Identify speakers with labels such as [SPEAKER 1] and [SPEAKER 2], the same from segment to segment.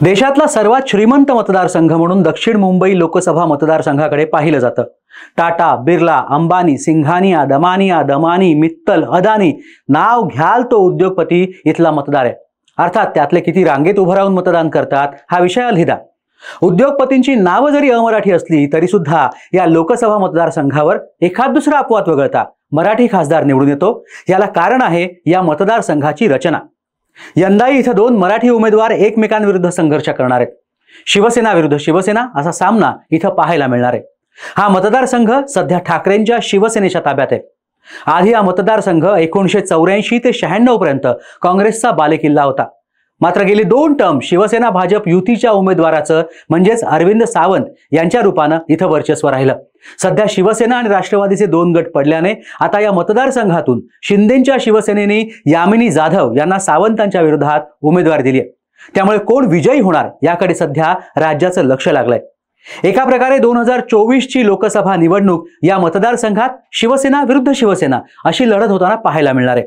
[SPEAKER 1] देशातला सर्वात श्रीमंत मतदारसंघ म्हणून दक्षिण मुंबई लोकसभा मतदारसंघाकडे पाहिलं जातं। टाटा, बिर्ला, अंबानी, सिंघानिया, दमानी, मित्तल, अदानी नाव घ्याल तो उद्योगपती इथला मतदार आहे। अर्थात त्यातले किती रांगेत उभं राहून मतदान करतात हा विषय अलहिदा। उद्योगपतींची नावं जरी अमराठी असली तरी सुद्धा या लोकसभा मतदारसंघावर एखाद दुसरा अपवाद वगळता मराठी खासदार निवडून येतो। याला कारण आहे या मतदारसंघाची रचना। यंदाही इथं दोन मराठी उमेदवार एकमेकांविरुद्ध संघर्ष करणार आहेत। शिवसेना विरुद्ध शिवसेना असा सामना इथं पाहायला मिळणार आहे। हा मतदारसंघ सध्या ठाकरेंच्या शिवसेनेच्या ताब्यात आहे। आधी हा मतदारसंघ 1984 ते 96 पर्यंत काँग्रेसचा बालेकिल्ला होता। मात्र गेली 2 टर्म शिवसेना भाजप युतीच्या उमेदवाराचं म्हणजेच अरविंद सावंत यांच्या रूपानं इथं वर्चस्व राहिलं। सध्या शिवसेना आणि राष्ट्रवादीचे 2 गट पडल्याने आता या मतदारसंघातून शिंदेंच्या शिवसेनेने यामिनी जाधव यांना सावंतांच्या विरोधात उमेदवारी दिली आहे। त्यामुळे कोण विजयी होणार याकडे सध्या राज्याचं लक्ष लागलंय। एका प्रकारे 2024 ची लोकसभा निवडणूक या मतदारसंघात शिवसेना विरुद्ध शिवसेना अशी लढत होताना पाहायला मिळणार आहे।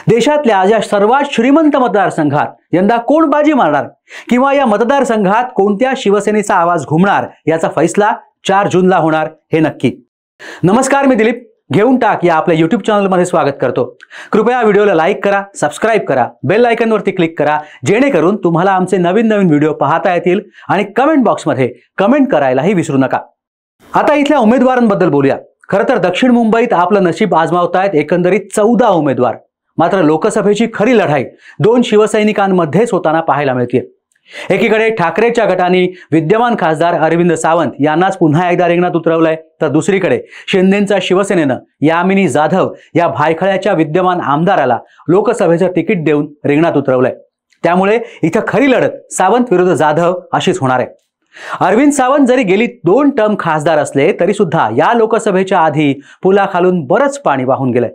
[SPEAKER 1] देशातल्या या सर्वात श्रीमंत मतदारसंघात यंदा कोण बाजी मारणार किंवा या मतदारसंघात कोणत्या शिवसेनेचा आवाज घुमणार याचा फैसला 4 जूनला होणार हे नक्की। नमस्कार, मी दिलीप घेऊन टाक या आपल्या YouTube चॅनलमध्ये स्वागत करतो। कृपया व्हिडिओला लाईक करा, सबस्क्राइब करा, बेल आयकॉनवरती क्लिक करा जेणेकरून तुम्हाला आमचे नवीन व्हिडिओ पाहता येतील आणि कमेंट बॉक्समध्ये कमेंट करायलाही विसरू नका। आता इथल्या उमेदवारांबद्दल बोलूया। खरं तर दक्षिण मुंबईत आपलं नशीब आजमावतायत एकंदरीत 14 उमेदवार। मात्र लोकसभेची खरी लढाई 2 शिवसैनिकांमध्येच होताना पाहायला मिळते। एकीकडे ठाकरेच्या गटाने विद्यमान खासदार अरविंद सावंत यांनाच पुन्हा एकदा रिंगणात उतरवलंय, तर दुसरीकडे शिंदेंच्या शिवसेनेनं यामिनी जाधव या भायखळ्याच्या विद्यमान आमदाराला लोकसभेचं तिकीट देऊन रिंगणात उतरवलंय। त्यामुळे इथं खरी लढत सावंत विरुद्ध जाधव अशीच होणार आहे। अरविंद सावंत जरी गेली 2 टर्म खासदार असले तरी सुद्धा या लोकसभेच्या आधी पुलाखालून बरंच पाणी वाहून गेलंय।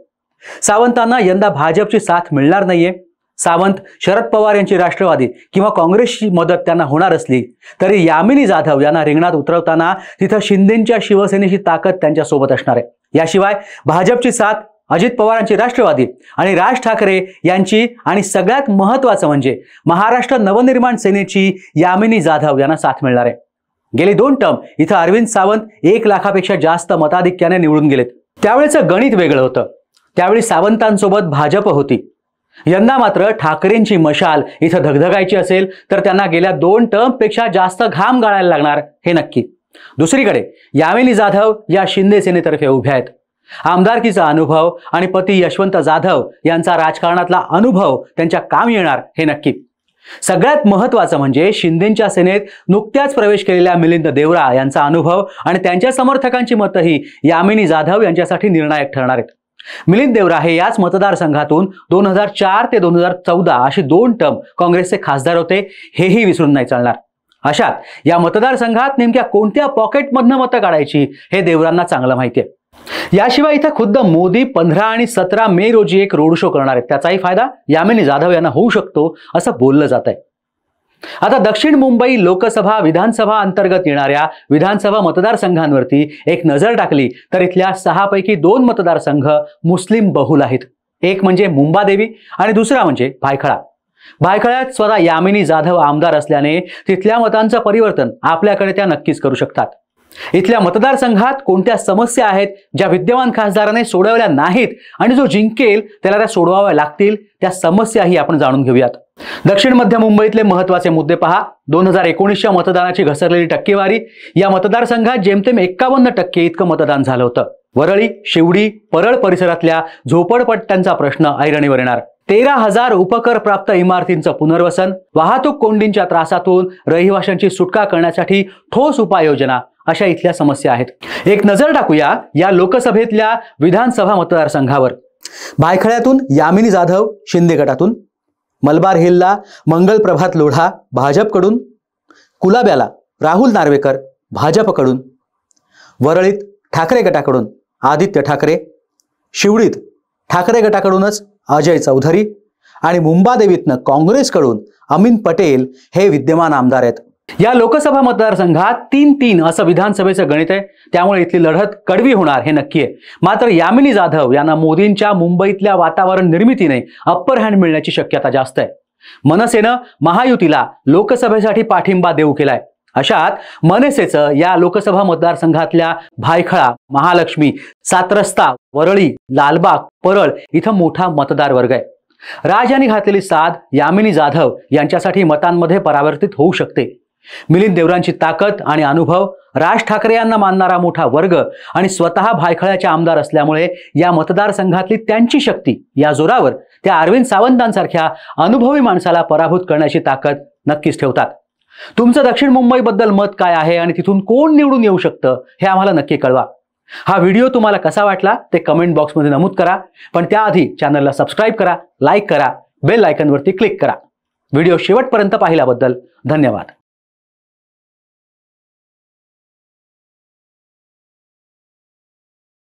[SPEAKER 1] सावंतांना यंदा भाजपची साथ मिळणार नाहीये। सावंत, शरद पवार यांची राष्ट्रवादी किंवा काँग्रेसची मदत त्यांना होणार असली तरी यामिनी जाधव यांना रिंगणात उतरवताना तिथं शिंदेंच्या शिवसेनेची ताकद त्यांच्या सोबत असणार आहे। याशिवाय भाजपची साथ अजित पवारांची राष्ट्रवादी आणि राज ठाकरे यांची आणि सगळ्यात महत्त्वाचं म्हणजे महाराष्ट्र नवनिर्माण सेनेची यामिनी जाधव यांना साथ मिळणार आहे। गेली 2 टर्म इथं अरविंद सावंत 1 लाखापेक्षा जास्त मताधिक्याने निवडून गेलेत। त्यावेळेचं गणित वेगळं होतं। त्यावेळी सावंतांसोबत भाजप होती। यंदा मात्र ठाकरेंची मशाल इथं धगधगायची असेल तर त्यांना गेल्या 2 टर्म पेक्षा जास्त घाम गाळायला लागणार हे नक्की। दुसरीकडे यामिनी जाधव या शिंदे सेनेतर्फे उभ्या आहेत। आमदारकीचा अनुभव आणि पती यशवंत जाधव यांचा राजकारणातला अनुभव त्यांच्या काम येणार हे नक्की। सगळ्यात महत्त्वाचं म्हणजे शिंदेंच्या सेनेत नुकत्याच प्रवेश केलेल्या मिलिंद देवरा यांचा अनुभव आणि त्यांच्या समर्थकांची मतही यामिनी जाधव यांच्यासाठी निर्णायक ठरणार आहेत। मिलिंद देवरा हे याच मतदारसंघातून 2004 ते 2014 अशी 2 टर्म काँग्रेसचे खासदार होते, हेही विसरून नाही चालणार। अशात या मतदारसंघात नेमक्या कोणत्या पॉकेटमधनं मतं काढायची हे देवरांना चांगलं माहिती आहे। याशिवाय इथं खुद्द मोदी 15 आणि 17 मे रोजी एक रोड शो करणार आहेत। त्याचाही फायदा यामिनी जाधव यांना होऊ शकतो असं बोललं जात आहे। आता दक्षिण मुंबई लोकसभा विधानसभा अंतर्गत येणाऱ्या विधानसभा मतदारसंघांवरती एक नजर टाकली तर इथल्या 6 पैकी 2 मतदारसंघ मुस्लिम बहुल आहेत। एक म्हणजे मुंबादेवी आणि दुसरा म्हणजे भायखळा। भायखळ्यात स्वतः यामिनी जाधव आमदार असल्याने तिथल्या मतांचं परिवर्तन आपल्याकडे त्या नक्कीच करू शकतात। इथल्या मतदारसंघात कोणत्या समस्या आहेत ज्या विद्यमान खासदाराने सोडवल्या नाहीत आणि जो जिंकेल त्याला त्या सोडवाव्या लागतील, त्या समस्याही आपण जाणून घेऊयात। दक्षिण मध्य मुंबईतले महत्त्वाचे मुद्दे पहा। 2019च्या मतदानाची घसरलेली टक्केवारी। या मतदारसंघात जेमतेम 51% इतकं मतदान झालं होतं। वरळी, शिवडी, परळ परिसरातल्या झोपडपट्ट्यांचा प्रश्न ऐरणीवर येणार। 13,000 उपकर प्राप्त इमारतींचं पुनर्वसन, वाहतूक कोंडींच्या त्रासातून रहिवाशांची सुटका करण्यासाठी ठोस उपाययोजना अशा इथल्या समस्या आहेत। एक नजर टाकूया या लोकसभेतल्या विधानसभा मतदारसंघावर। भायखळ्यातून यामिनी जाधव शिंदे गटातून, मलबार हिलला मंगल प्रभात लोढा भाजपकडून, कुलाब्याला राहुल नार्वेकर भाजपकडून, वरळीत ठाकरे गटाकडून आदित्य ठाकरे, शिवडीत ठाकरे गटाकडूनच अजय चौधरी आणि मुंबादेवीतनं काँग्रेसकडून अमीन पटेल हे विद्यमान आमदार आहेत। या लोकसभा मतदारसंघात 3-3 असं विधानसभेचं गणित आहे। त्यामुळे इथली लढत कडवी होणार हे नक्की आहे। मात्र यामिनी जाधव यांना मोदींच्या मुंबईतल्या वातावरण निर्मितीने अप्पर हँड मिळण्याची शक्यता जास्त आहे। मनसेनं महायुतीला लोकसभेसाठी पाठिंबा देऊ केलाय. अशात मनसेचं या लोकसभा मतदारसंघातल्या भायखळा, महालक्ष्मी, सातरस्ता, वरळी, लालबाग, परळ इथं मोठा मतदार वर्ग आहे. राज यांनी घातलेली साथ यामिनी जाधव यांच्यासाठी मतांमध्ये परावर्तित होऊ शकते. मिलिंद देवरांची ताकद आणि अनुभव, राज ठाकरे यांना मानणारा मोठा वर्ग आणि स्वतः भायखळ्याचे आमदार असल्यामुळे या मतदारसंघातली त्यांची शक्ती या जोरावर त्या अरविंद सावंतांसारख्या अनुभवी माणसाला पराभूत करण्याची ताकद नक्कीच ठेवतात. तुमचं दक्षिण मुंबईबद्दल मत काय आहे आणि तिथून कोण निवडून येऊ शकतं हे आम्हाला नक्की कळवा. हा व्हिडिओ तुम्हाला कसा वाटला ते कमेंट बॉक्समध्ये नमूद करा. पण त्याआधी चॅनलला सबस्क्राईब करा, लाईक करा, बेल आयकॉनवरती क्लिक करा. व्हिडिओ शेवटपर्यंत पाहिल्याबद्दल धन्यवाद.